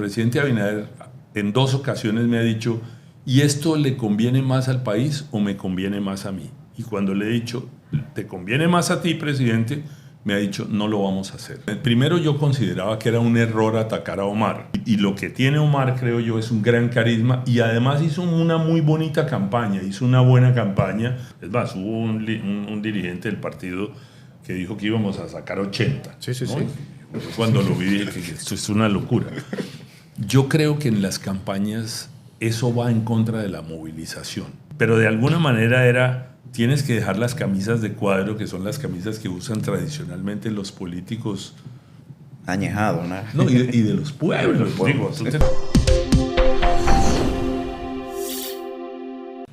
presidente Abinader en 2 ocasiones me ha dicho, ¿y esto le conviene más al país o me conviene más a mí? Y cuando le he dicho, ¿te conviene más a ti, presidente?, me ha dicho, no lo vamos a hacer. Primero, yo consideraba que era un error atacar a Omar. Y lo que tiene Omar, creo yo, es un gran carisma y además hizo una muy bonita campaña, hizo una buena campaña. Es más, hubo un dirigente del partido que dijo que íbamos a sacar 80. Sí, sí, ¿no? sí. Cuando lo vi dije que esto es una locura. Yo creo que en las campañas eso va en contra de la movilización. Pero de alguna manera tienes que dejar las camisas de cuadro, que son las camisas que usan tradicionalmente los políticos. Añejado, ¿no? No, y de los pueblos.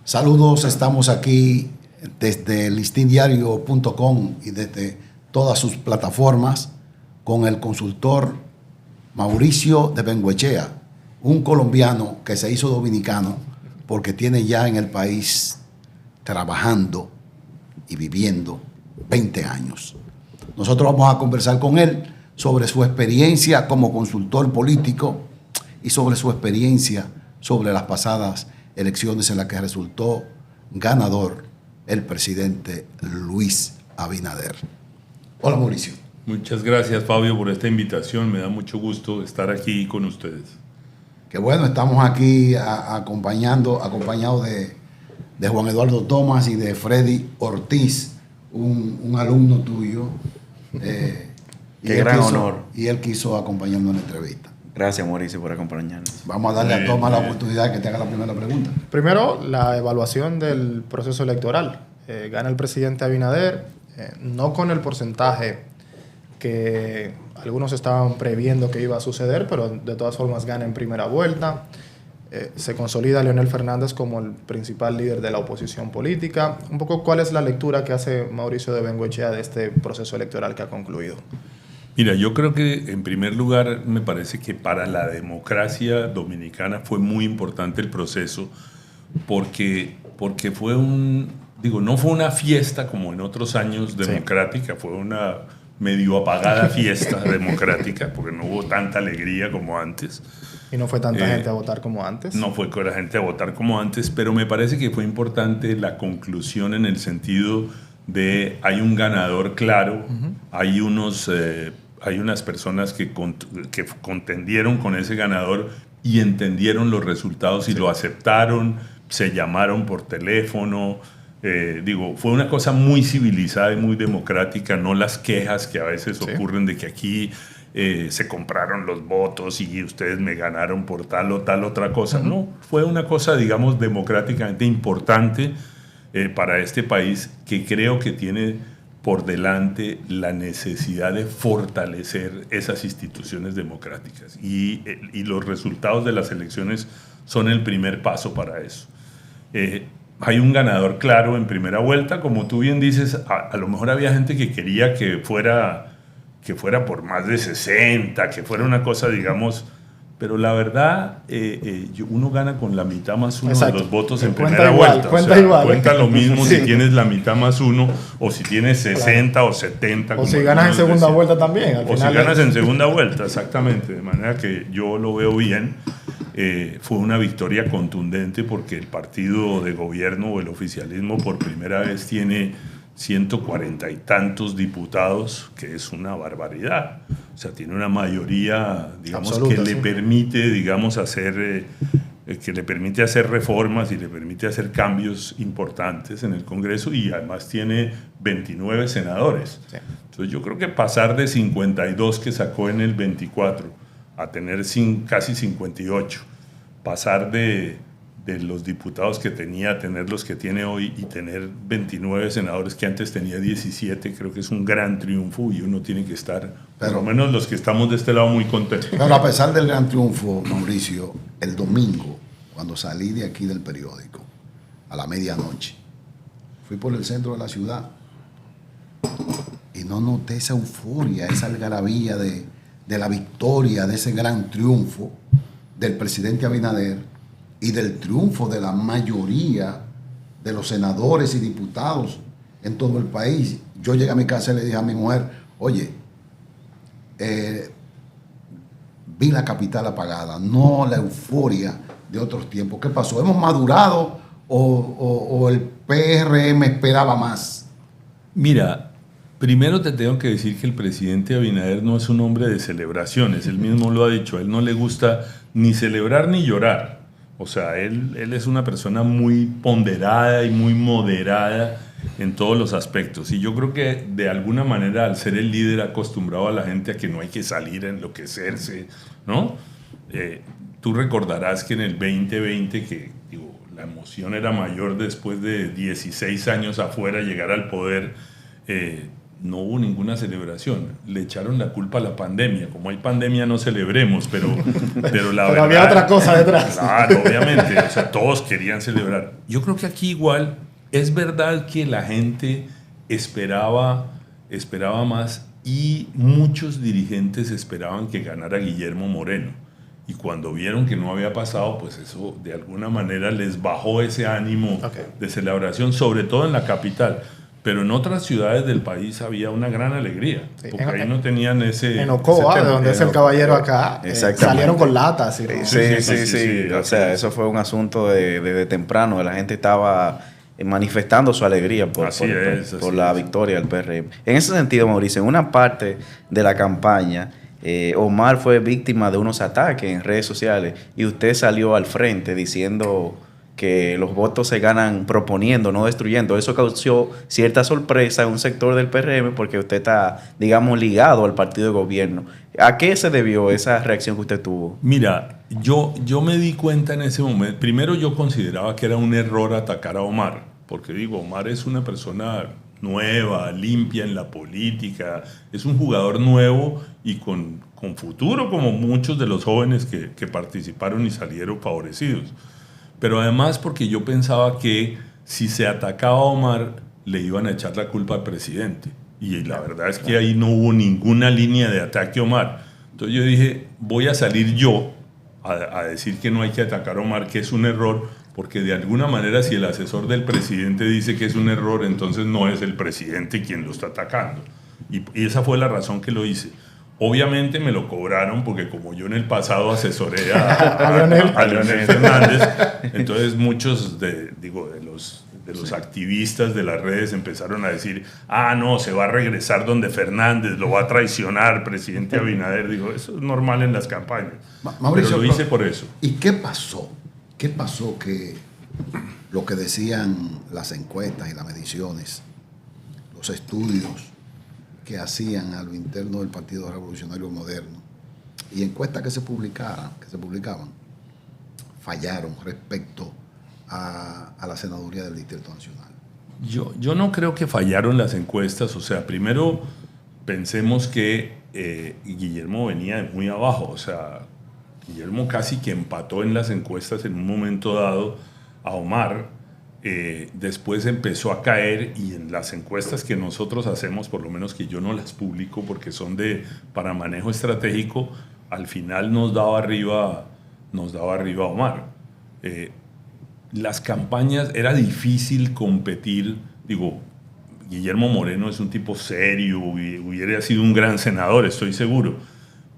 Saludos, estamos aquí desde listindiario.com y desde todas sus plataformas con el consultor Mauricio de Bengoechea, un colombiano que se hizo dominicano porque tiene ya en el país trabajando y viviendo 20 años. Nosotros vamos a conversar con él sobre su experiencia como consultor político y sobre su experiencia sobre las pasadas elecciones en las que resultó ganador el presidente Luis Abinader. Hola, Mauricio. Muchas gracias, Fabio, por esta invitación. Me da mucho gusto estar aquí con ustedes. Qué bueno, estamos aquí acompañado de Juan Eduardo Tomás y de Freddy Ortiz, un alumno tuyo. Qué gran honor. Y él quiso acompañarnos en la entrevista. Gracias, Mauricio, por acompañarnos. Vamos a darle a Tomás la oportunidad de que te haga la primera pregunta. Primero, la evaluación del proceso electoral. Gana el presidente Abinader, no con el porcentaje que algunos estaban previendo que iba a suceder, pero de todas formas gana en primera vuelta. Se consolida Leonel Fernández como el principal líder de la oposición política. Un poco, ¿cuál es la lectura que hace Mauricio de Bengoechea de este proceso electoral que ha concluido? Mira, yo creo que en primer lugar me parece que para la democracia dominicana fue muy importante el proceso porque fue no fue una fiesta como en otros años democrática, fue una medio apagada fiesta democrática porque no hubo tanta alegría como antes. ¿Y no fue tanta gente a votar como antes? No fue con la gente a votar como antes, pero me parece que fue importante la conclusión en el sentido de hay un ganador claro, hay unas personas que contendieron con ese ganador y entendieron los resultados y lo aceptaron, se llamaron por teléfono. Fue una cosa muy civilizada y muy democrática, no las quejas que a veces ocurren de que aquí se compraron los votos y ustedes me ganaron por tal o tal otra cosa. No, fue una cosa, digamos, democráticamente importante para este país que creo que tiene por delante la necesidad de fortalecer esas instituciones democráticas. Y los resultados de las elecciones son el primer paso para eso. Hay un ganador claro en primera vuelta, como tú bien dices, a lo mejor había gente que quería que fuera por más de 60, que fuera una cosa, digamos, pero la verdad, uno gana con la mitad más uno de los votos en primera vuelta. Cuenta lo mismo si tienes la mitad más uno, o si tienes 60 o 70. O si ganas en segunda vuelta también. O si ganas en segunda vuelta, exactamente. De manera que yo lo veo bien. Fue una victoria contundente porque el partido de gobierno o el oficialismo por primera vez tiene 140 y tantos diputados, que es una barbaridad. O sea, tiene una mayoría, digamos, absoluta, que le permite, digamos, que le permite hacer reformas y le permite hacer cambios importantes en el Congreso, y además tiene 29 senadores. Sí. Entonces yo creo que pasar de 52 que sacó en el 24 a tener casi 58, pasar de los diputados que tenía a tener los que tiene hoy y tener 29 senadores que antes tenía 17, creo que es un gran triunfo y uno tiene que estar, por lo menos los que estamos de este lado, muy contentos. Pero a pesar del gran triunfo, Mauricio, el domingo, cuando salí de aquí del periódico, a la medianoche, fui por el centro de la ciudad y no noté esa euforia, esa algarabía de la victoria, de ese gran triunfo del presidente Abinader y del triunfo de la mayoría de los senadores y diputados en todo el país. Yo llegué a mi casa y le dije a mi mujer, oye, vi la capital apagada, no la euforia de otros tiempos. ¿Qué pasó? ¿Hemos madurado o el PRM esperaba más? Mira, primero te tengo que decir que el presidente Abinader no es un hombre de celebraciones. Él mismo lo ha dicho. A él no le gusta ni celebrar ni llorar. O sea, él es una persona muy ponderada y muy moderada en todos los aspectos. Y yo creo que de alguna manera, al ser el líder, ha acostumbrado a la gente a que no hay que salir a enloquecerse, ¿no? Tú recordarás que en el 2020, que digo, la emoción era mayor después de 16 años afuera, llegar al poder, no hubo ninguna celebración. Le echaron la culpa a la pandemia. Como hay pandemia, no celebremos, pero la Pero verdad... había otra cosa detrás. Claro, obviamente. O sea, todos querían celebrar. Yo creo que aquí igual es verdad que la gente esperaba más y muchos dirigentes esperaban que ganara Guillermo Moreno. Y cuando vieron que no había pasado, pues eso de alguna manera les bajó ese ánimo de celebración, sobre todo en la capital. Pero en otras ciudades del país había una gran alegría, porque ahí no tenían ese... En Ocoa, ese de donde es el caballero acá, salieron con latas. Y Sí. O sea, eso fue un asunto de temprano. La gente estaba manifestando su alegría por la victoria del PRM. En ese sentido, Mauricio, en una parte de la campaña, Omar fue víctima de unos ataques en redes sociales y usted salió al frente diciendo que los votos se ganan proponiendo, no destruyendo. Eso causó cierta sorpresa en un sector del PRM porque usted está, digamos, ligado al partido de gobierno. ¿A qué se debió esa reacción que usted tuvo? Mira, yo me di cuenta en ese momento. Primero, yo consideraba que era un error atacar a Omar, porque digo, Omar es una persona nueva, limpia en la política, es un jugador nuevo y con futuro, como muchos de los jóvenes que participaron y salieron favorecidos. Pero además porque yo pensaba que si se atacaba a Omar, le iban a echar la culpa al presidente. Y la verdad es que ahí no hubo ninguna línea de ataque a Omar. Entonces yo dije, voy a salir yo a decir que no hay que atacar a Omar, que es un error, porque de alguna manera si el asesor del presidente dice que es un error, entonces no es el presidente quien lo está atacando. Y esa fue la razón que lo hice. Obviamente me lo cobraron porque como yo en el pasado asesoré a Leonel Fernández, entonces muchos de los activistas de las redes empezaron a decir, no, se va a regresar donde Fernández, lo va a traicionar, presidente Abinader. Digo, eso es normal en las campañas. Mauricio, pero lo hice por eso. ¿Y qué pasó? ¿Qué pasó que lo que decían las encuestas y las mediciones, los estudios que hacían a lo interno del Partido Revolucionario Moderno y encuestas que se publicaban, fallaron respecto a la senaduría del Distrito Nacional? Yo no creo que fallaron las encuestas. O sea, primero pensemos que Guillermo venía de muy abajo. O sea, Guillermo casi que empató en las encuestas en un momento dado a Omar. Después empezó a caer y en las encuestas que nosotros hacemos, por lo menos que yo no las publico porque son para manejo estratégico, al final nos daba arriba Omar. Las campañas, era difícil competir. Digo, Guillermo Moreno es un tipo serio, hubiera sido un gran senador, estoy seguro.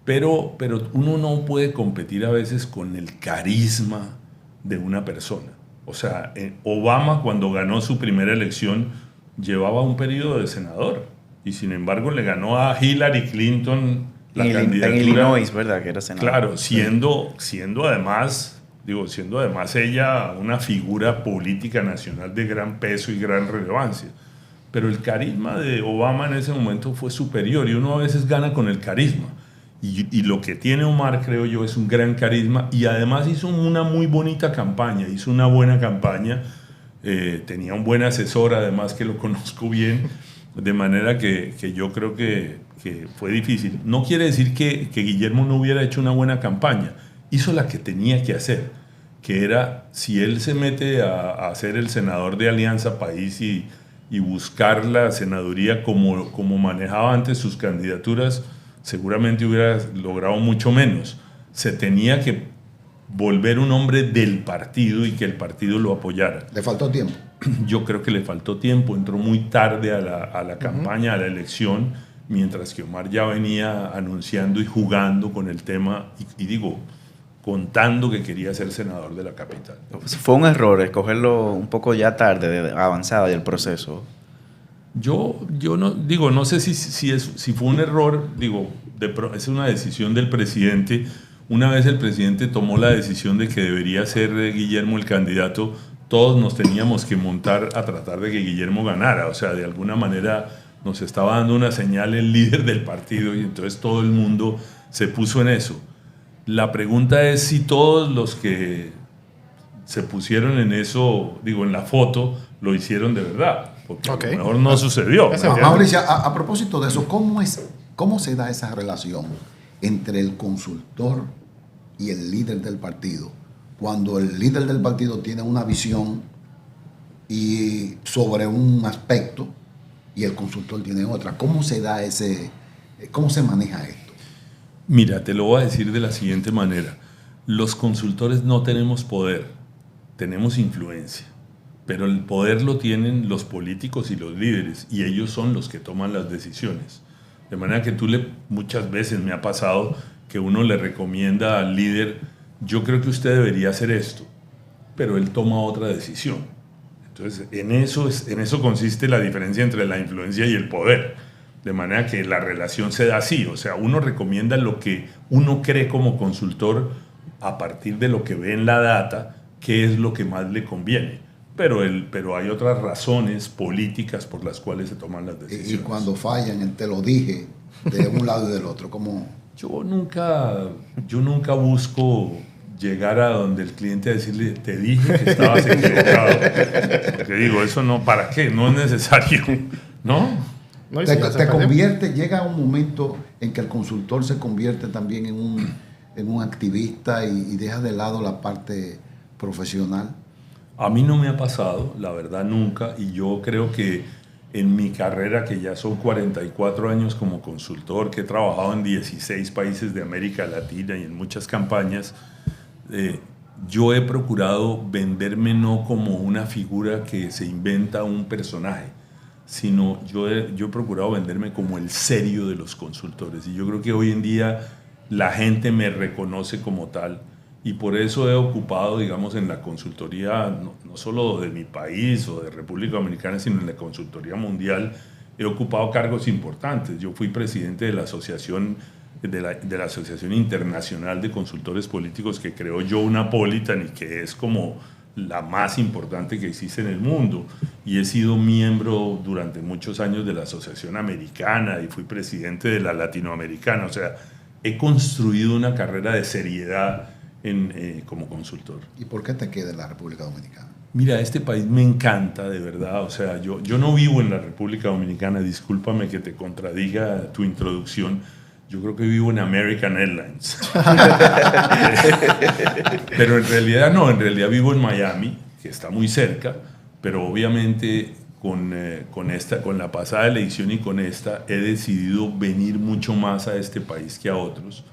Pero uno no puede competir a veces con el carisma de una persona. O sea, Obama cuando ganó su primera elección llevaba un periodo de senador y sin embargo le ganó a Hillary Clinton la candidatura. En Illinois, ¿verdad? Que era senador. Claro, siendo además ella una figura política nacional de gran peso y gran relevancia. Pero el carisma de Obama en ese momento fue superior y uno a veces gana con el carisma. Y lo que tiene Omar, creo yo, es un gran carisma y además hizo una muy bonita campaña, hizo una buena campaña, tenía un buen asesor, además que lo conozco bien, de manera que yo creo que fue difícil. No quiere decir que Guillermo no hubiera hecho una buena campaña, hizo la que tenía que hacer, que era, si él se mete a ser el senador de Alianza País y buscar la senaduría como manejaba antes sus candidaturas, seguramente hubiera logrado mucho menos. Se tenía que volver un hombre del partido y que el partido lo apoyara. ¿Le faltó tiempo? Yo creo que le faltó tiempo, entró muy tarde a la campaña, a la elección, mientras que Omar ya venía anunciando y jugando con el tema y digo, contando que quería ser senador de la capital. Fue un error escogerlo un poco ya tarde, avanzada del proceso. Yo no sé si fue un error, es una decisión del presidente. Una vez el presidente tomó la decisión de que debería ser Guillermo el candidato, todos nos teníamos que montar a tratar de que Guillermo ganara. O sea, de alguna manera nos estaba dando una señal el líder del partido y entonces todo el mundo se puso en eso. La pregunta es si todos los que se pusieron en eso, en la foto, lo hicieron de verdad. Porque a lo mejor no sucedió. Mauricio, a propósito de eso, ¿cómo se da esa relación entre el consultor y el líder del partido? Cuando el líder del partido tiene una visión y sobre un aspecto y el consultor tiene otra, ¿cómo se da cómo se maneja esto? Mira, te lo voy a decir de la siguiente manera. Los consultores no tenemos poder, tenemos influencia. Pero el poder lo tienen los políticos y los líderes, y ellos son los que toman las decisiones. De manera que muchas veces me ha pasado que uno le recomienda al líder, yo creo que usted debería hacer esto, pero él toma otra decisión. Entonces, en eso consiste la diferencia entre la influencia y el poder. De manera que la relación se da así, o sea, uno recomienda lo que uno cree como consultor a partir de lo que ve en la data, qué es lo que más le conviene. Pero hay otras razones políticas por las cuales se toman las decisiones. Y cuando fallan, te lo dije, de un lado y del otro, ¿cómo? Yo nunca busco llegar a donde el cliente a decirle, te dije que estabas equivocado. Porque eso no, ¿para qué? No es necesario, ¿no? Te convierte, llega un momento en que el consultor se convierte también en un activista y deja de lado la parte profesional. A mí no me ha pasado, la verdad nunca, y yo creo que en mi carrera, que ya son 44 años como consultor, que he trabajado en 16 países de América Latina y en muchas campañas, yo he procurado venderme no como una figura que se inventa un personaje, sino yo he procurado venderme como el serio de los consultores. Y yo creo que hoy en día la gente me reconoce como tal. Y por eso he ocupado, en la consultoría, no solo de mi país o de República Dominicana, sino en la consultoría mundial, he ocupado cargos importantes. Yo fui presidente de la Asociación, de la Asociación Internacional de Consultores Políticos que creó Joe Napolitan y que es como la más importante que existe en el mundo. Y he sido miembro durante muchos años de la Asociación Americana y fui presidente de la Latinoamericana. O sea, he construido una carrera de seriedad como consultor. ¿Y por qué te queda en la República Dominicana? Mira, este país me encanta, de verdad. O sea, yo no vivo en la República Dominicana, discúlpame que te contradiga tu introducción. Yo creo que vivo en American Airlines. Pero en realidad no, en realidad vivo en Miami, que está muy cerca, pero obviamente con la pasada elección y con esta he decidido venir mucho más a este país que a otros.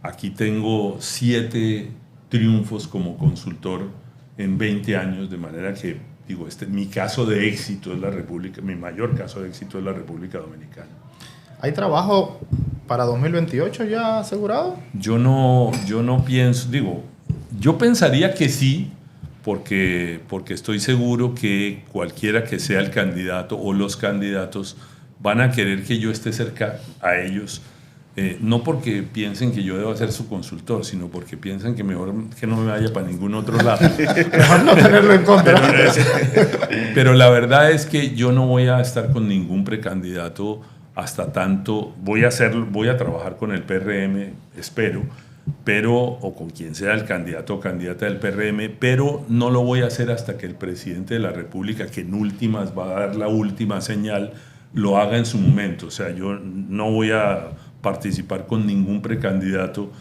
Aquí tengo 7 triunfos como consultor en 20 años, de manera que, mi caso de éxito es mi mayor caso de éxito es la República Dominicana. ¿Hay trabajo para 2028 ya asegurado? Yo no pienso, yo pensaría que sí, porque estoy seguro que cualquiera que sea el candidato o los candidatos van a querer que yo esté cerca a ellos. No porque piensen que yo debo ser su consultor, sino porque piensan que mejor que no me vaya para ningún otro lado. Mejor no tenerlo en contra. Pero la verdad es que yo no voy a estar con ningún precandidato hasta tanto. Voy a trabajar con el PRM, espero, o con quien sea el candidato o candidata del PRM, pero no lo voy a hacer hasta que el presidente de la República, que en últimas va a dar la última señal, lo haga en su momento. O sea, yo no voy a participar con ningún precandidato.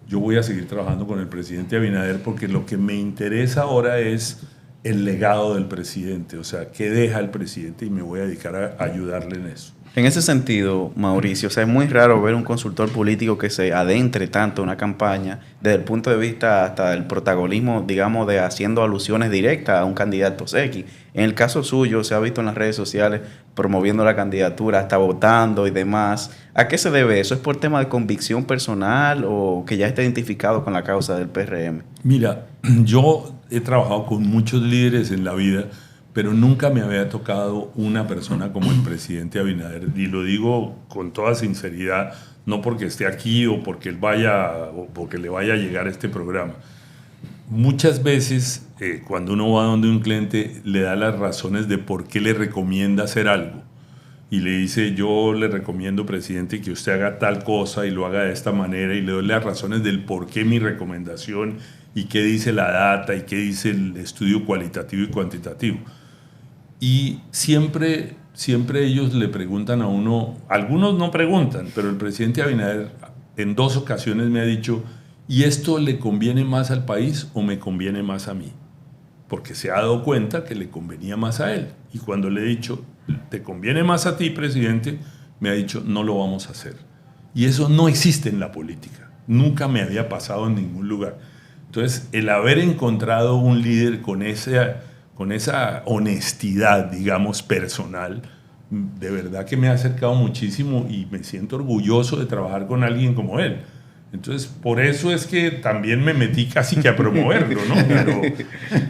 Yo voy a seguir trabajando con el presidente Abinader porque lo que me interesa ahora es el legado del presidente, o sea, qué deja el presidente, y me voy a dedicar a ayudarle en eso. En ese sentido, Mauricio, o sea, es muy raro ver un consultor político que se adentre tanto en una campaña desde el punto de vista hasta el protagonismo, digamos, de haciendo alusiones directas a un candidato X. En el caso suyo, se ha visto en las redes sociales promoviendo la candidatura, hasta votando y demás. ¿A qué se debe eso? ¿Es por tema de convicción personal o que ya está identificado con la causa del PRM? Mira, yo he trabajado con muchos líderes en la vida, pero nunca me había tocado una persona como el presidente Abinader, y lo digo con toda sinceridad, no porque esté aquí o porque él vaya o porque le vaya a llegar a este programa. Muchas veces cuando uno va donde un cliente le da las razones de por qué le recomienda hacer algo y le dice: yo le recomiendo, presidente, que usted haga tal cosa y lo haga de esta manera, y le doy las razones del por qué mi recomendación y qué dice la data y qué dice el estudio cualitativo y cuantitativo. Y siempre ellos le preguntan a uno, algunos no preguntan, pero el presidente Abinader en 2 ocasiones me ha dicho: ¿y esto le conviene más al país o me conviene más a mí? Porque se ha dado cuenta que le convenía más a él. Y cuando le he dicho: ¿te conviene más a ti, presidente?, me ha dicho: no lo vamos a hacer. Y eso no existe en la política. Nunca me había pasado en ningún lugar. Entonces, el haber encontrado un líder con esa honestidad, digamos, personal, de verdad que me ha acercado muchísimo y me siento orgulloso de trabajar con alguien como él. Entonces, por eso es que también me metí casi que a promoverlo, ¿no?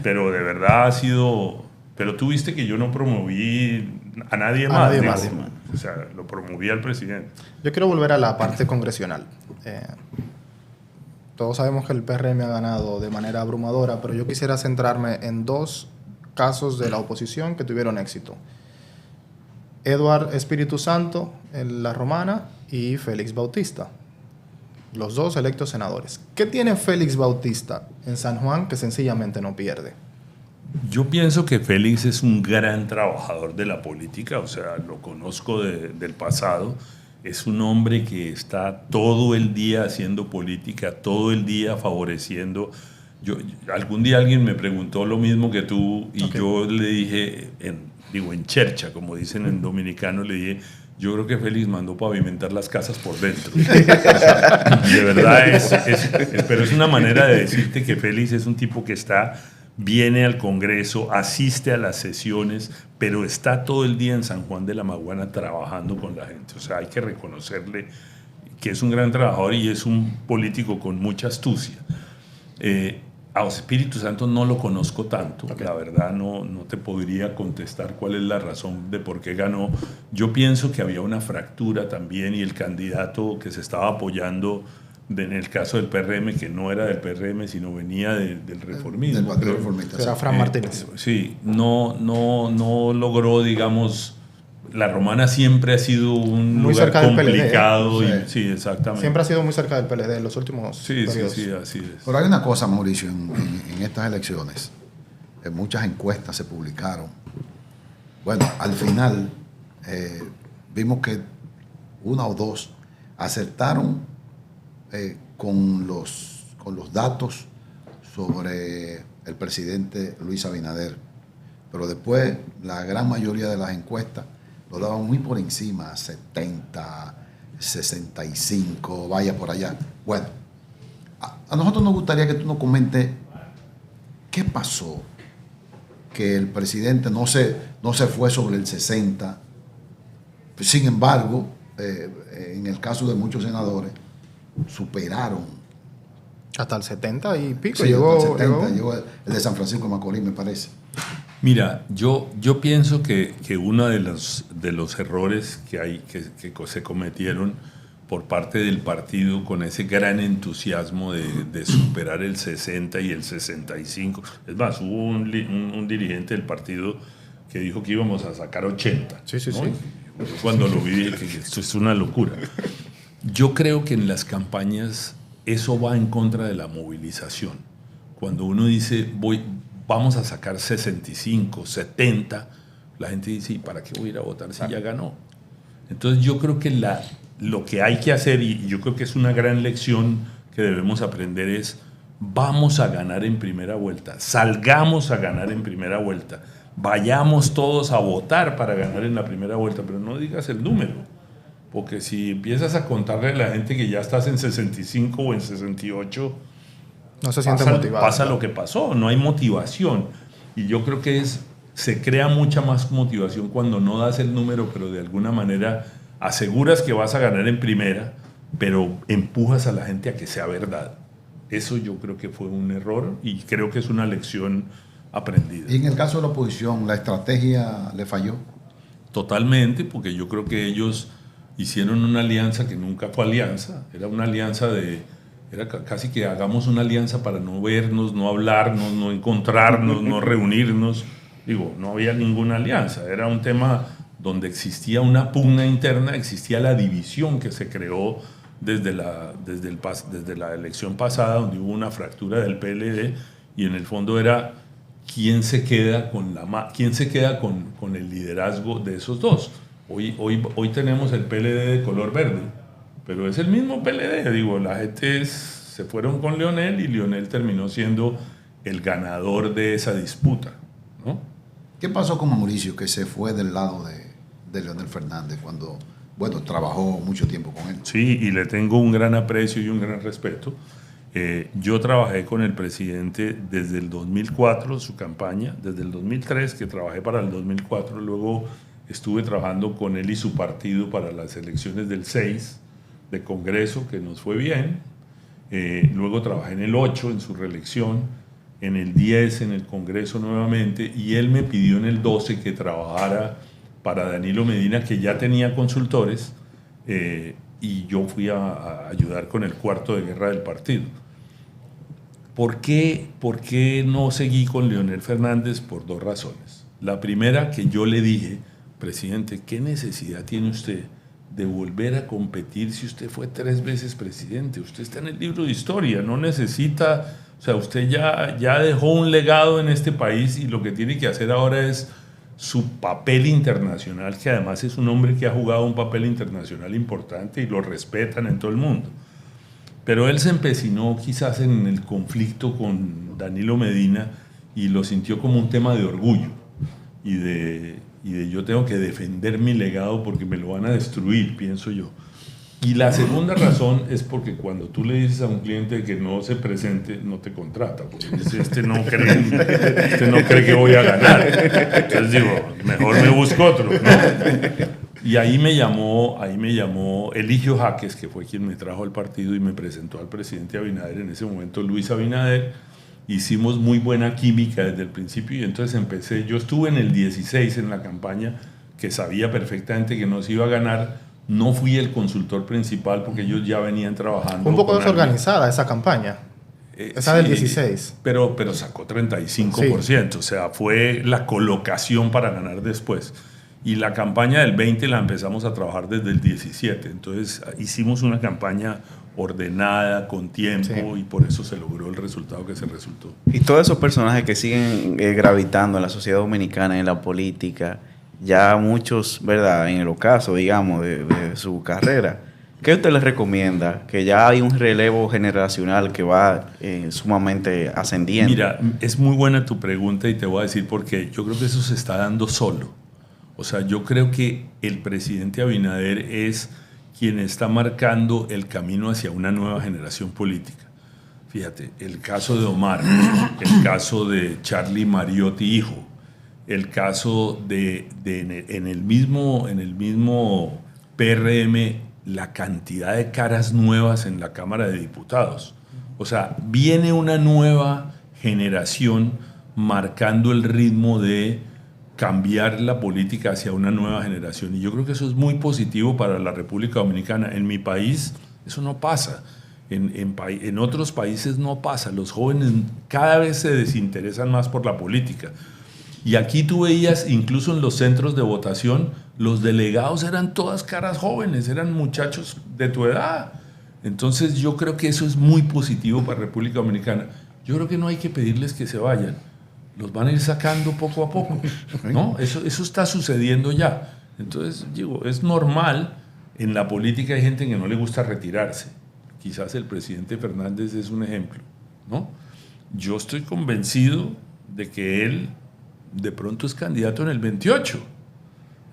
Pero de verdad ha sido... Pero tú viste que yo no promoví a nadie más. O sea, lo promoví al presidente. Yo quiero volver a la parte congresional. Todos sabemos que el PRM ha ganado de manera abrumadora, pero yo quisiera centrarme en 2 casos de la oposición que tuvieron éxito. Eduard Espíritu Santo en La Romana y Félix Bautista. Los 2 electos senadores. ¿Qué tiene Félix Bautista en San Juan que sencillamente no pierde? Yo pienso que Félix es un gran trabajador de la política, o sea, lo conozco del pasado. Es un hombre que está todo el día haciendo política, todo el día favoreciendo. Algún día alguien me preguntó lo mismo que tú y yo le dije, en chercha, como dicen en dominicano, le dije: yo creo que Félix mandó pavimentar las casas por dentro. O sea, de verdad pero es una manera de decirte que Félix es un tipo que viene al Congreso, asiste a las sesiones, pero está todo el día en San Juan de la Maguana trabajando con la gente. O sea, hay que reconocerle que es un gran trabajador y es un político con mucha astucia. A Espíritu Santo no lo conozco tanto, la verdad no te podría contestar cuál es la razón de por qué ganó. Yo pienso que había una fractura también, y el candidato que se estaba apoyando en el caso del PRM, que no era del PRM, sino venía del reformismo. Del Partido Reformista. Era Fran Martínez. Sí, no logró, digamos... La Romana siempre ha sido un muy lugar cerca complicado. del PLD. Sí, exactamente. Siempre ha sido muy cerca del PLD en los últimos periodos. Sí, así es. Pero hay una cosa, Mauricio, en estas elecciones. Muchas encuestas se publicaron. Bueno, al final vimos que 1 o 2 acertaron con los datos sobre el presidente Luis Abinader. Pero después la gran mayoría de las encuestas lo daban muy por encima, 70, 65, vaya por allá. Bueno, a nosotros nos gustaría que tú nos comentes qué pasó, que el presidente no se fue sobre el 60. Sin embargo, en el caso de muchos senadores, superaron. Hasta el 70 y pico. Sí, llegó el de San Francisco de Macorís, me parece. Mira, yo pienso que uno de los errores que se cometieron por parte del partido con ese gran entusiasmo de superar el 60 y el 65. Es más, hubo un dirigente del partido que dijo que íbamos a sacar 80. Sí. Cuando lo vi dije que esto es una locura. Yo creo que en las campañas eso va en contra de la movilización. Cuando uno dice vamos a sacar 65, 70, la gente dice: ¿y para qué voy a ir a votar si ya ganó? Entonces yo creo que lo que hay que hacer, y yo creo que es una gran lección que debemos aprender, es: vamos a ganar en primera vuelta, salgamos a ganar en primera vuelta, vayamos todos a votar para ganar en la primera vuelta, pero no digas el número, porque si empiezas a contarle a la gente que ya estás en 65 o en 68, no se siente motivado. Pasa lo que pasó, no hay motivación. Y yo creo que se crea mucha más motivación cuando no das el número, pero de alguna manera aseguras que vas a ganar en primera, pero empujas a la gente a que sea verdad. Eso yo creo que fue un error y creo que es una lección aprendida. Y en el caso de la oposición, ¿la estrategia le falló? Totalmente, porque yo creo que ellos hicieron una alianza que nunca fue alianza. Era una alianza era casi que hagamos una alianza para no vernos, no hablarnos, no encontrarnos, no reunirnos. Digo, no había ninguna alianza. Era un tema donde existía una pugna interna, existía la división que se creó desde la elección pasada, donde hubo una fractura del PLD, y en el fondo era quién se queda con el liderazgo de esos dos. Hoy tenemos el PLD de color verde, pero es el mismo PLD. Digo, la gente se fueron con Leonel y Leonel terminó siendo el ganador de esa disputa, ¿no? ¿Qué pasó con Mauricio, que se fue del lado de Leonel Fernández cuando, bueno, trabajó mucho tiempo con él? Sí, y le tengo un gran aprecio y un gran respeto. Yo trabajé con el presidente desde el 2004, su campaña, desde el 2003, que trabajé para el 2004, luego estuve trabajando con él y su partido para las elecciones del 6 de Congreso, que nos fue bien. Luego trabajé en el 8, en su reelección, en el 10, en el Congreso nuevamente, y él me pidió en el 12 que trabajara para Danilo Medina, que ya tenía consultores, y yo fui a ayudar con el cuarto de guerra del partido. ¿Por qué no seguí con Leonel Fernández? Por dos razones. La primera, que yo le dije, presidente, ¿qué necesidad tiene usted de volver a competir si usted fue 3 veces presidente? Usted está en el libro de historia, no necesita, o sea, usted ya dejó un legado en este país y lo que tiene que hacer ahora es su papel internacional, que además es un hombre que ha jugado un papel internacional importante y lo respetan en todo el mundo. Pero él se empecinó quizás en el conflicto con Danilo Medina y lo sintió como un tema de orgullo y de yo tengo que defender mi legado porque me lo van a destruir, pienso yo. Y la segunda razón es porque cuando tú le dices a un cliente que no se presente, no te contrata, porque dice, este no cree que voy a ganar. Entonces digo, mejor me busco otro, ¿no? Y ahí me llamó Eligio Jaques, que fue quien me trajo al partido y me presentó al presidente Abinader, en ese momento Luis Abinader. Hicimos muy buena química desde el principio y entonces yo estuve en el 16 en la campaña, que sabía perfectamente que no se iba a ganar. No fui el consultor principal porque ellos ya venían trabajando. Un poco desorganizada esa campaña. Esa del 16. Pero sacó 35%. Sí. O sea, fue la colocación para ganar después. Y la campaña del 20 la empezamos a trabajar desde el 17. Entonces hicimos una campaña ordenada, con tiempo, sí. Y por eso se logró el resultado que se resultó. Y todos esos personajes que siguen gravitando en la sociedad dominicana, en la política, ya muchos, ¿verdad?, en el ocaso, digamos, de su carrera. ¿Qué usted les recomienda? Que ya hay un relevo generacional que va sumamente ascendiendo. Mira, es muy buena tu pregunta y te voy a decir por qué. Yo creo que eso se está dando solo. O sea, yo creo que el presidente Abinader es quien está marcando el camino hacia una nueva generación política. Fíjate, el caso de Omar, el caso de Charlie Mariotti hijo, el caso en el mismo PRM, la cantidad de caras nuevas en la Cámara de Diputados. O sea, viene una nueva generación marcando el ritmo de cambiar la política hacia una nueva generación. Y yo creo que eso es muy positivo para la República Dominicana. En mi país eso no pasa. En otros países no pasa. Los jóvenes cada vez se desinteresan más por la política. Y aquí tú veías, incluso en los centros de votación, los delegados eran todas caras jóvenes, eran muchachos de tu edad. Entonces yo creo que eso es muy positivo para la República Dominicana. Yo creo que no hay que pedirles que se vayan. Los van a ir sacando poco a poco, ¿no? Eso está sucediendo ya. Entonces, digo, es normal. En la política hay gente que no le gusta retirarse. Quizás el presidente Fernández es un ejemplo, ¿no? Yo estoy convencido de que él de pronto es candidato en el 28.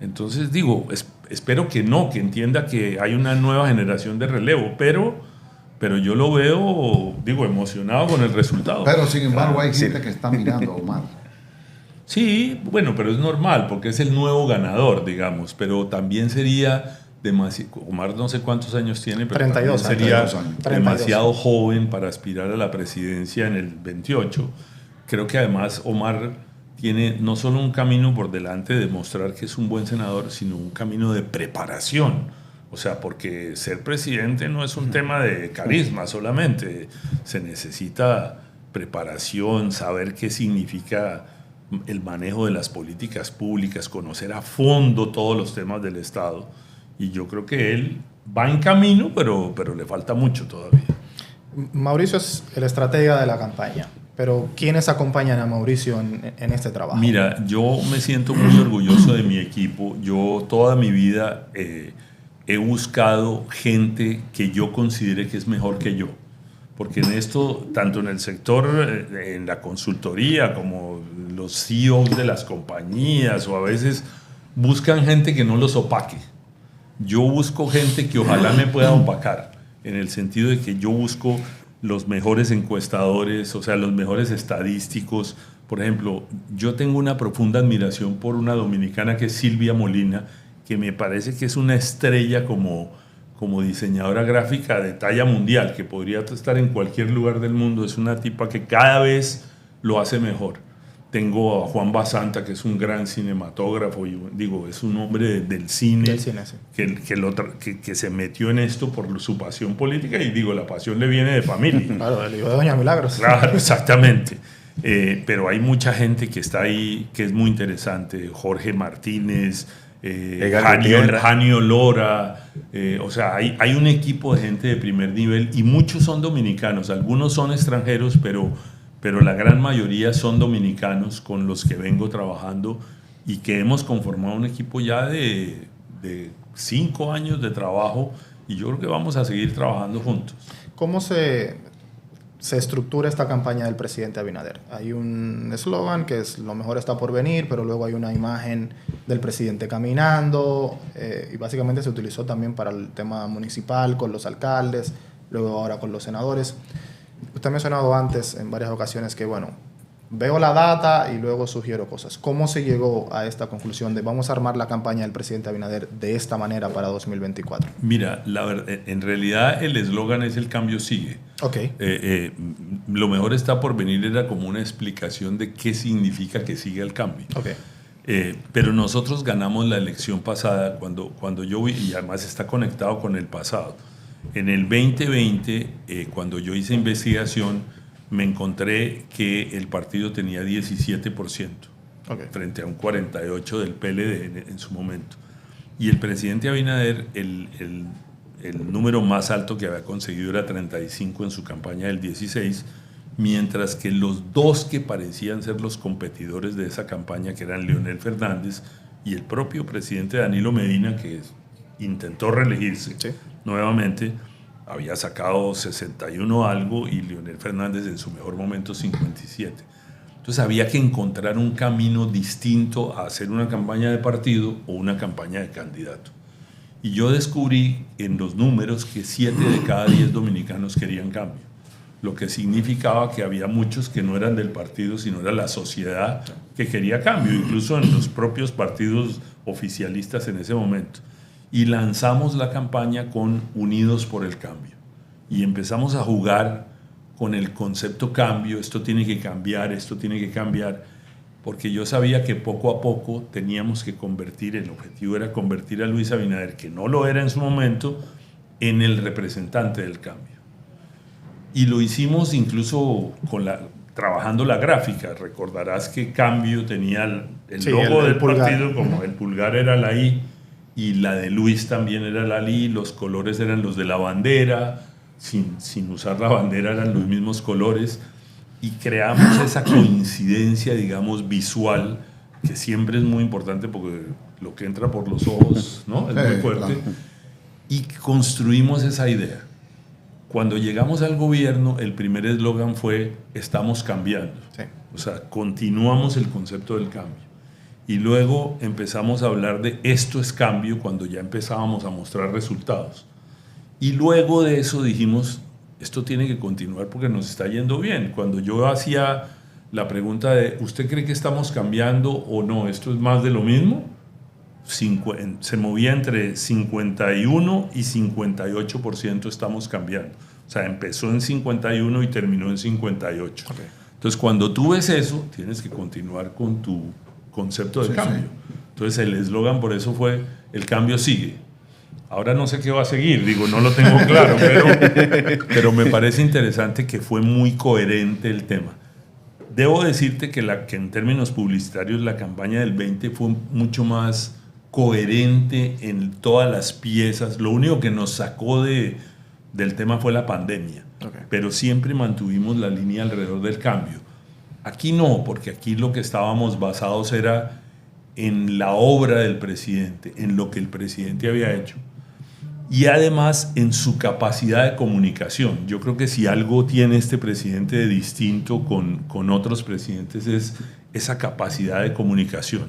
Entonces digo, espero que no, que entienda que hay una nueva generación de relevo, pero yo lo veo, digo, emocionado con el resultado. Pero sin embargo hay gente que está mirando a Omar. Sí, bueno, pero es normal porque es el nuevo ganador, digamos, pero también sería demasiado, Omar no sé cuántos años tiene, pero 32 sería 32 años. demasiado joven para aspirar a la presidencia en el 28. Creo que además Omar tiene no solo un camino por delante de demostrar que es un buen senador, sino un camino de preparación. O sea, porque ser presidente no es un tema de carisma solamente. Se necesita preparación, saber qué significa el manejo de las políticas públicas, conocer a fondo todos los temas del Estado. Y yo creo que él va en camino, pero le falta mucho todavía. Mauricio es el estratega de la campaña. Pero ¿quiénes acompañan a Mauricio en este trabajo? Mira, yo me siento muy orgulloso de mi equipo. Yo toda mi vida he buscado gente que yo considere que es mejor que yo. Porque en esto, tanto en el sector, en la consultoría, como los CEOs de las compañías, o a veces buscan gente que no los opaque. Yo busco gente que ojalá me pueda opacar, en el sentido de que yo busco los mejores encuestadores, o sea, los mejores estadísticos. Por ejemplo, yo tengo una profunda admiración por una dominicana que es Silvia Molina, que me parece que es una estrella como diseñadora gráfica de talla mundial, que podría estar en cualquier lugar del mundo. Es una tipa que cada vez lo hace mejor. Tengo a Juan Basanta, que es un gran cinematógrafo, y digo, es un hombre del cine, sí. que se metió en esto por su pasión política, y digo, la pasión le viene de familia. Claro, el hijo de Doña Milagros. Claro, exactamente. Pero hay mucha gente que está ahí, que es muy interesante. Jorge Martínez, Janio Lora, o sea, hay un equipo de gente de primer nivel, y muchos son dominicanos. Algunos son extranjeros, pero la gran mayoría son dominicanos con los que vengo trabajando, y que hemos conformado un equipo ya de 5 años de trabajo, y yo creo que vamos a seguir trabajando juntos. ¿Cómo se estructura esta campaña del presidente Abinader? Hay un eslogan que es "lo mejor está por venir", pero luego hay una imagen del presidente caminando, y básicamente se utilizó también para el tema municipal con los alcaldes, luego ahora con los senadores. Usted ha mencionado antes en varias ocasiones que, bueno, veo la data y luego sugiero cosas. ¿Cómo se llegó a esta conclusión de vamos a armar la campaña del presidente Abinader de esta manera para 2024? Mira, en realidad el eslogan es "el cambio sigue". Okay. Lo mejor está por venir era como una explicación de qué significa que sigue el cambio. Okay. Pero nosotros ganamos la elección pasada cuando yo vi, y además está conectado con el pasado. En el 2020, cuando yo hice investigación, me encontré que el partido tenía 17%, frente a un 48% del PLD en su momento. Y el presidente Abinader, el número más alto que había conseguido era 35% en su campaña del 16%, mientras que los dos que parecían ser los competidores de esa campaña, que eran Leonel Fernández y el propio presidente Danilo Medina, que intentó reelegirse nuevamente, había sacado 61 algo, y Leonel Fernández en su mejor momento 57. Entonces había que encontrar un camino distinto a hacer una campaña de partido o una campaña de candidato. Y yo descubrí en los números que 7 de cada 10 dominicanos querían cambio, lo que significaba que había muchos que no eran del partido, sino era la sociedad que quería cambio, incluso en los propios partidos oficialistas en ese momento. Y lanzamos la campaña con Unidos por el Cambio. Y empezamos a jugar con el concepto cambio. Esto tiene que cambiar, esto tiene que cambiar. Porque yo sabía que poco a poco teníamos que convertir, el objetivo era convertir a Luis Abinader, que no lo era en su momento, en el representante del cambio. Y lo hicimos incluso trabajando la gráfica. Recordarás que Cambio tenía el logo del partido, como el pulgar era la I, y la de Luis también era la I, los colores eran los de la bandera, sin usar la bandera eran los mismos colores, y creamos esa coincidencia, digamos, visual, que siempre es muy importante porque lo que entra por los ojos, ¿no?, es muy fuerte. Claro. Y construimos esa idea. Cuando llegamos al gobierno, el primer eslogan fue estamos cambiando. Sí. O sea, continuamos el concepto del cambio. Y luego empezamos a hablar de esto es cambio cuando ya empezábamos a mostrar resultados. Y luego de eso dijimos, esto tiene que continuar porque nos está yendo bien. Cuando yo hacía la pregunta de, ¿usted cree que estamos cambiando o no? ¿Esto es más de lo mismo? Se movía entre 51 y 58% estamos cambiando. O sea, empezó en 51 y terminó en 58. Okay. Entonces, cuando tú ves eso, tienes que continuar con tu concepto de cambio. Sí. Entonces, el eslogan por eso fue, el cambio sigue. Ahora no sé qué va a seguir, digo, no lo tengo claro, pero me parece interesante que fue muy coherente el tema. Debo decirte que en términos publicitarios la campaña del 20 fue mucho más coherente en todas las piezas. Lo único que nos sacó del tema fue la pandemia, okay. Pero siempre mantuvimos la línea alrededor del cambio. Aquí no, porque aquí lo que estábamos basados era en la obra del presidente, en lo que el presidente había hecho. Y además en su capacidad de comunicación. Yo creo que si algo tiene este presidente de distinto con otros presidentes es esa capacidad de comunicación.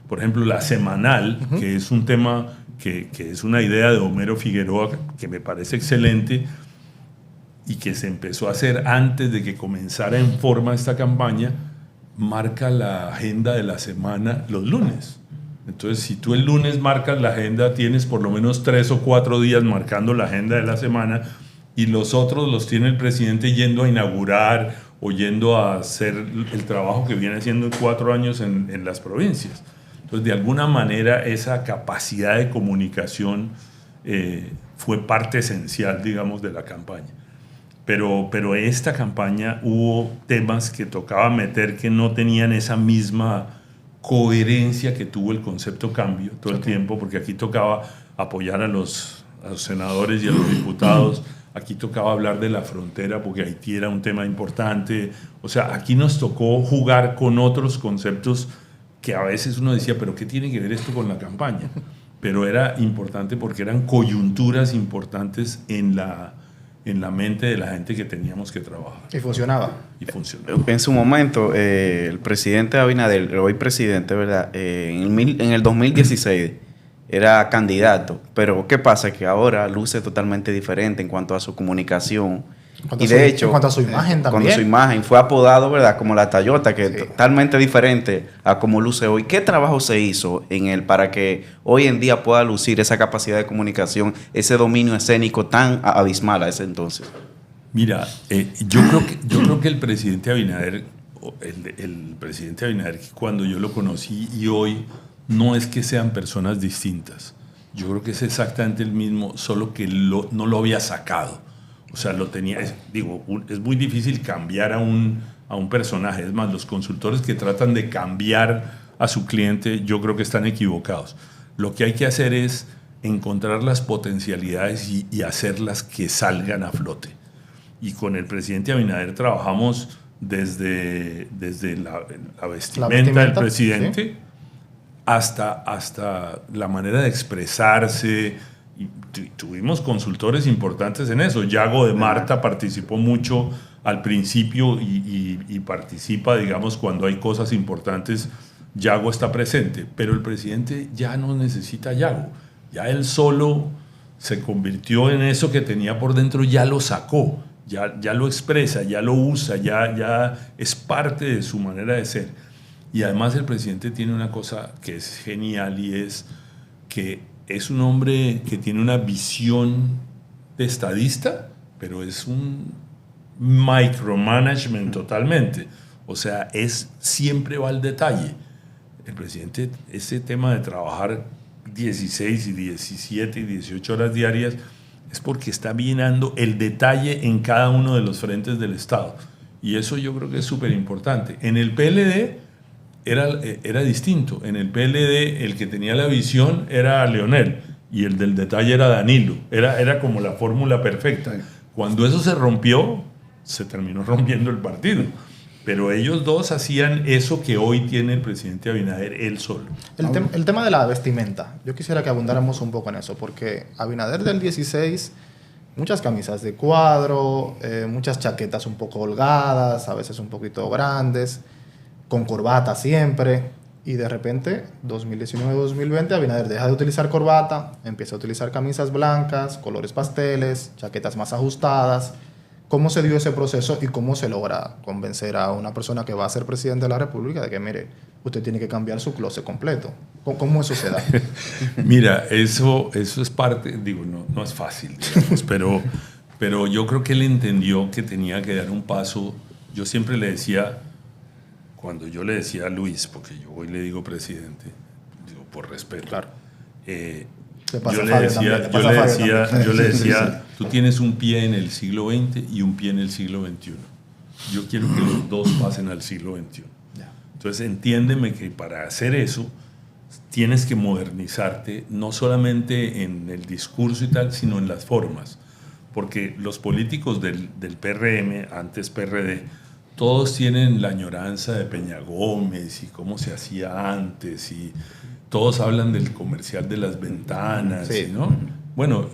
Por ejemplo, la semanal, que es un tema que es una idea de Homero Figueroa que me parece excelente y que se empezó a hacer antes de que comenzara en forma esta campaña, marca la agenda de la semana los lunes. Entonces, si tú el lunes marcas la agenda, tienes por lo menos 3 o 4 días marcando la agenda de la semana y los otros los tiene el presidente yendo a inaugurar o yendo a hacer el trabajo que viene haciendo 4 años en las provincias. Entonces, de alguna manera, esa capacidad de comunicación fue parte esencial, digamos, de la campaña. Pero esta campaña hubo temas que tocaba meter que no tenían esa misma coherencia que tuvo el concepto cambio todo el tiempo, porque aquí tocaba apoyar a los senadores y a los diputados, aquí tocaba hablar de la frontera porque Haití era un tema importante, o sea, aquí nos tocó jugar con otros conceptos que a veces uno decía, pero ¿qué tiene que ver esto con la campaña? Pero era importante porque eran coyunturas importantes en la mente de la gente que teníamos que trabajar. Y funcionaba. En su momento, el presidente Abinader, hoy presidente, ¿verdad? En el 2016 era candidato, pero ¿qué pasa? Que ahora luce totalmente diferente en cuanto a su comunicación. Y de hecho, en cuanto a su imagen también. Cuando su imagen fue apodado, ¿verdad? Como la Tayota, que es totalmente diferente a como luce hoy. ¿Qué trabajo se hizo en él para que hoy en día pueda lucir esa capacidad de comunicación, ese dominio escénico tan abismal a ese entonces? Mira, yo creo que el presidente Abinader, cuando yo lo conocí y hoy, no es que sean personas distintas. Yo creo que es exactamente el mismo, solo que no lo había sacado. O sea, lo tenía, es muy difícil cambiar a un personaje. Es más, los consultores que tratan de cambiar a su cliente, yo creo que están equivocados. Lo que hay que hacer es encontrar las potencialidades y hacerlas que salgan a flote. Y con el presidente Abinader trabajamos desde la vestimenta del presidente, ¿sí? hasta la manera de expresarse. Y tuvimos consultores importantes en eso. Yago de Marta participó mucho al principio y participa, digamos, cuando hay cosas importantes. Yago está presente, pero el presidente ya no necesita a Yago. Ya él solo se convirtió en eso que tenía por dentro, ya lo sacó, ya lo expresa, ya lo usa, ya es parte de su manera de ser. Y además el presidente tiene una cosa que es genial y es que es un hombre que tiene una visión de estadista, pero es un micromanagement totalmente. O sea, siempre va al detalle. El presidente, ese tema de trabajar 16 y 17 y 18 horas diarias, es porque está mirando el detalle en cada uno de los frentes del Estado. Y eso yo creo que es súper importante. En el PLD era distinto. En el PLD el que tenía la visión era Leonel y el del detalle era Danilo. Era como la fórmula perfecta. Cuando eso se rompió, se terminó rompiendo el partido. Pero ellos dos hacían eso que hoy tiene el presidente Abinader él solo. El tema de la vestimenta. Yo quisiera que abundáramos un poco en eso, porque Abinader del 16 muchas camisas de cuadro, muchas chaquetas un poco holgadas, a veces un poquito grandes, con corbata siempre. Y de repente, 2019-2020, Abinader deja de utilizar corbata, empieza a utilizar camisas blancas, colores pasteles, chaquetas más ajustadas. ¿Cómo se dio ese proceso y cómo se logra convencer a una persona que va a ser presidente de la República de que, mire, usted tiene que cambiar su closet completo? ¿Cómo eso se da? Mira, eso es parte, digo, no es fácil, digamos, pero yo creo que él entendió que tenía que dar un paso. Yo siempre le decía, cuando yo le decía a Luis, porque yo hoy le digo presidente, digo por respeto, Claro. Yo le decía, tú tienes un pie en el siglo XX y un pie en el siglo XXI. Yo quiero que los dos pasen al siglo XXI. Entonces entiéndeme que para hacer eso tienes que modernizarte, no solamente en el discurso y tal, sino en las formas. Porque los políticos del PRM, antes PRD, todos tienen la añoranza de Peña Gómez y cómo se hacía antes, y todos hablan del comercial de las ventanas, Sí. ¿no? Bueno,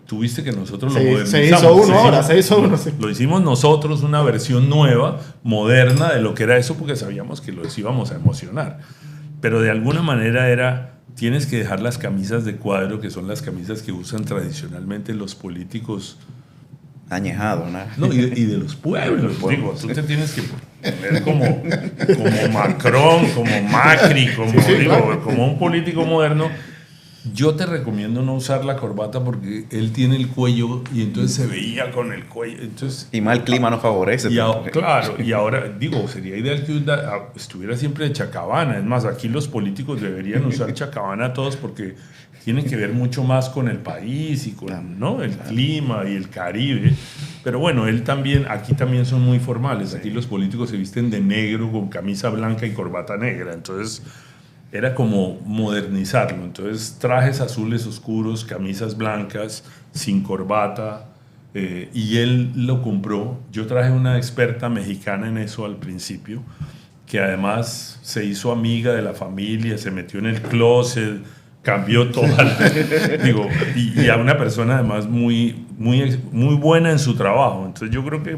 tuviste que nosotros lo Se modernizamos. hizo uno. Sí. Lo hicimos nosotros, una versión nueva, moderna de lo que era eso, porque sabíamos que los íbamos a emocionar. Pero de alguna manera tienes que dejar las camisas de cuadro, que son las camisas que usan tradicionalmente los políticos. Añejado, ¿no? No, y de los pueblos. Digo, tú te tienes que poner como Macron, como Macri, como un político moderno. Yo te recomiendo no usar la corbata porque él tiene el cuello y entonces se veía con el cuello. Entonces, y más el clima no favorece. Claro, y ahora, digo, sería ideal que estuviera siempre de chacabana. Es más, aquí los políticos deberían usar chacabana todos porque tiene que ver mucho más con el país y con, ¿no?, el clima y el Caribe. Pero bueno, aquí también son muy formales. Aquí los políticos se visten de negro con camisa blanca y corbata negra. Entonces era como modernizarlo. Entonces trajes azules oscuros, camisas blancas, sin corbata. Y él lo compró. Yo traje una experta mexicana en eso al principio, que además se hizo amiga de la familia, se metió en el closet, cambió toda y a una persona además muy buena en su trabajo. Entonces yo creo que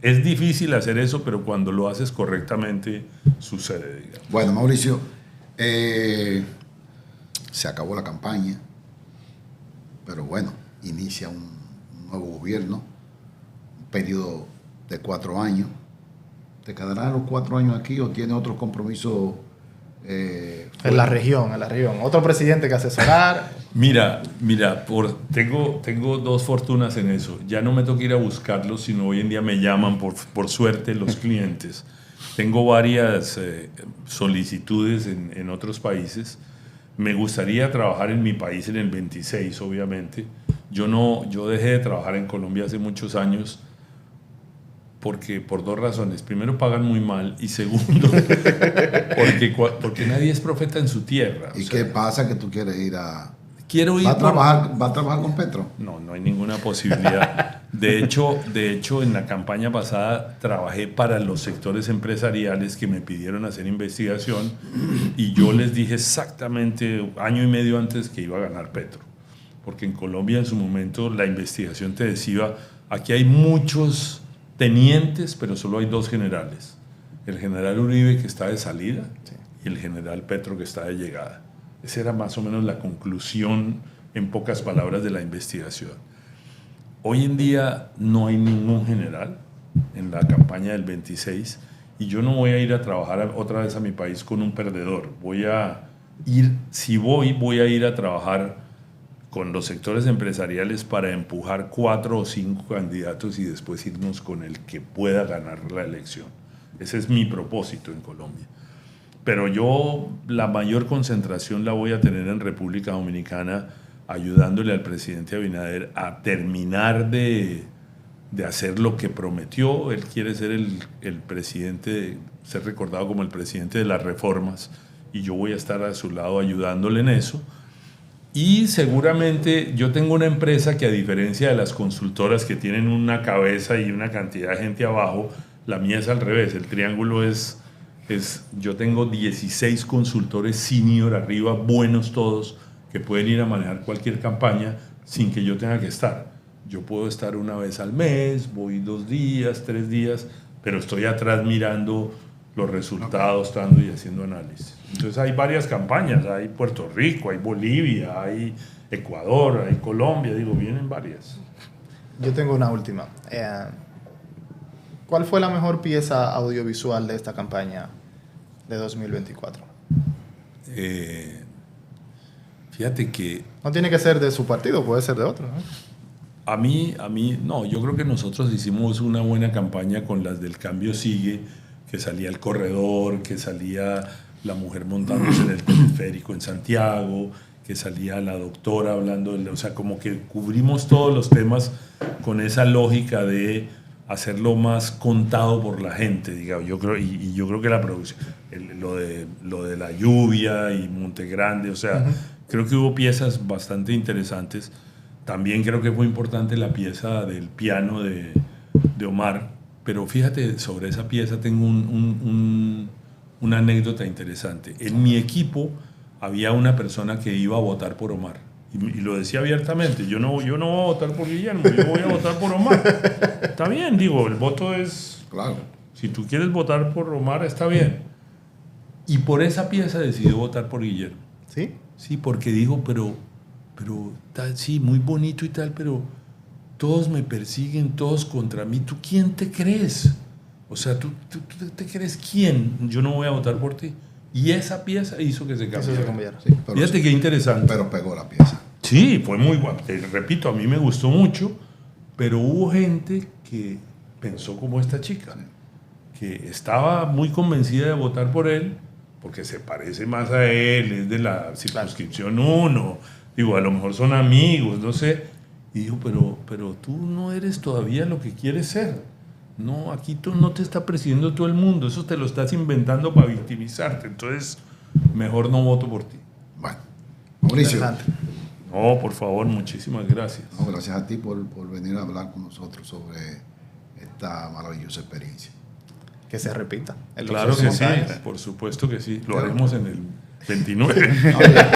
es difícil hacer eso, pero cuando lo haces correctamente sucede, digamos. Bueno, Mauricio, se acabó la campaña, pero bueno, inicia un nuevo gobierno, un periodo de 4 años. ¿Te quedarán los 4 años aquí o tiene otros compromisos? En la región. Otro presidente que asesorar. Mira, tengo 2 fortunas en eso. Ya no me toca ir a buscarlos, sino hoy en día me llaman por suerte los clientes. Tengo varias solicitudes en otros países. Me gustaría trabajar en mi país en el 26, obviamente. Yo dejé de trabajar en Colombia hace muchos años porque por 2 razones. Primero, pagan muy mal, y segundo, porque nadie es profeta en su tierra. ¿Y qué pasa que tú quieres ir a...? Quiero ir... ¿Va a trabajar con Petro? No hay ninguna posibilidad. De hecho, en la campaña pasada trabajé para los sectores empresariales que me pidieron hacer investigación, y yo les dije exactamente 1 año y medio antes que iba a ganar Petro. Porque en Colombia en su momento la investigación te decía, aquí hay muchos tenientes, pero solo hay 2 generales. El general Uribe, que está de salida, y el general Petro, que está de llegada. Esa era más o menos la conclusión, en pocas palabras, de la investigación. Hoy en día no hay ningún general en la campaña del 26, y yo no voy a ir a trabajar otra vez a mi país con un perdedor. Voy a ir a trabajar con los sectores empresariales para empujar 4 o 5 candidatos y después irnos con el que pueda ganar la elección. Ese es mi propósito en Colombia. Pero yo la mayor concentración la voy a tener en República Dominicana, ayudándole al presidente Abinader a terminar de hacer lo que prometió. Él quiere ser el presidente, ser recordado como el presidente de las reformas, y yo voy a estar a su lado ayudándole en eso. Y seguramente yo tengo una empresa que, a diferencia de las consultoras que tienen una cabeza y una cantidad de gente abajo, la mía es al revés. El triángulo yo tengo 16 consultores senior arriba, buenos todos, que pueden ir a manejar cualquier campaña sin que yo tenga que estar. yo puedo estar una vez al mes, voy 2 días, 3 días, pero estoy atrás mirando los resultados, dando y haciendo análisis. Entonces hay varias campañas, hay Puerto Rico, hay Bolivia, hay Ecuador, hay Colombia, digo, vienen varias. Yo tengo una última. ¿Cuál fue la mejor pieza audiovisual de esta campaña de 2024? Fíjate que... No tiene que ser de su partido, puede ser de otro, ¿no? A mí, no, yo creo que nosotros hicimos una buena campaña con las del Cambio Sigue, que salía el corredor, que salía la mujer montándose en el teleférico en Santiago, que salía la doctora hablando, o sea, como que cubrimos todos los temas con esa lógica de hacerlo más contado por la gente, digamos. Yo creo, y yo creo que la producción, lo de la lluvia y Montegrande, o sea, creo que hubo piezas bastante interesantes. También creo que fue importante la pieza del piano de Omar, pero fíjate, sobre esa pieza tengo una anécdota interesante. En mi equipo había una persona que iba a votar por Omar, y lo decía abiertamente: yo no voy a votar por Guillermo, yo voy a votar por Omar. Está bien, digo, el voto es... Claro. Si tú quieres votar por Omar, está bien. Y por esa pieza decidió votar por Guillermo. ¿Sí? Sí, porque dijo, pero sí, muy bonito y tal, pero todos me persiguen, todos contra mí. ¿Tú quién te crees? O sea, ¿tú te crees quién? Yo no voy a votar por ti. Y esa pieza hizo que se cambiara. Sí, fíjate qué interesante. Pero pegó la pieza. Sí, fue muy guapo. Repito, a mí me gustó mucho, pero hubo gente que pensó como esta chica, que estaba muy convencida de votar por él, porque se parece más a él, es de la circunscripción 1, digo, a lo mejor son amigos, no sé. Y dijo, pero tú no eres todavía lo que quieres ser. No, aquí tú no te está presidiendo todo el mundo, eso te lo estás inventando para victimizarte, entonces mejor no voto por ti. Bueno, Mauricio. No, por favor, muchísimas gracias. No, gracias a ti por venir a hablar con nosotros sobre esta maravillosa experiencia. Que se repita. Claro que sí, por supuesto que sí. Lo haremos en el 29.